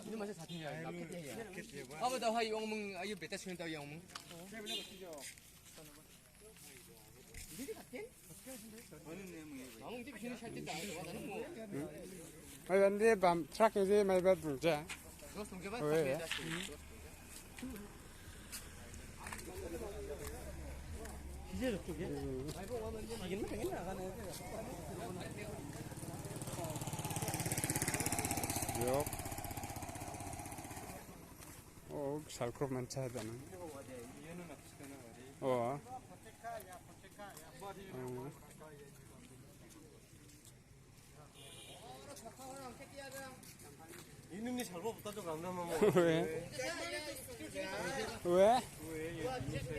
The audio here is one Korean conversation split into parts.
이놈 맛이 사탕이야. 마켓이야. 아버다 화이 영문 아유 베타 수행다 영문. 미리 갔대? 나는 이제 비는 살 때다. 나는 뭐. Mai ban đi bám chắc cái gì mai bắt bụng cha. 너 동계만 왜? 다 기재 저쪽에? 이게 나가네. Yok. Oh, salkrop mancha dana. Oh. 이놈이 잘못 따져 간다면 뭐. 왜? 왜?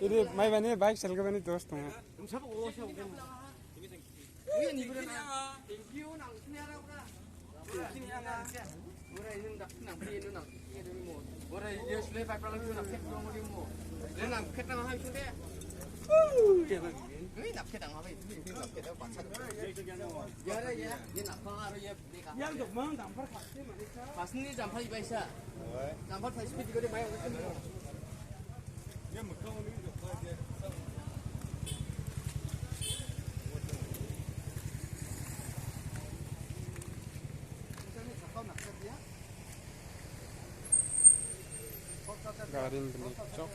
이리 mai ban đi bike chal ke bani dost hu. 좀 잡고 오셔. 우연 이거나 기호랑 그래라고라. 그냥 뭐라 이는 낙나 비는 낙 이게 뭐 뭐라 이제 슬레이 파이프랑 그 낙 팩도 뭐리 뭐 내가 팩당 한 건데 왜 낙해당 하면 이 낙해당 맞춰 야래 얘 낙하로 얘 내가 야, 저만 담발 갔지 말이야. 가슴이 잠파 이바이샤 잠파 타이 스피드 거리 많이 오는데 Garin beli cok.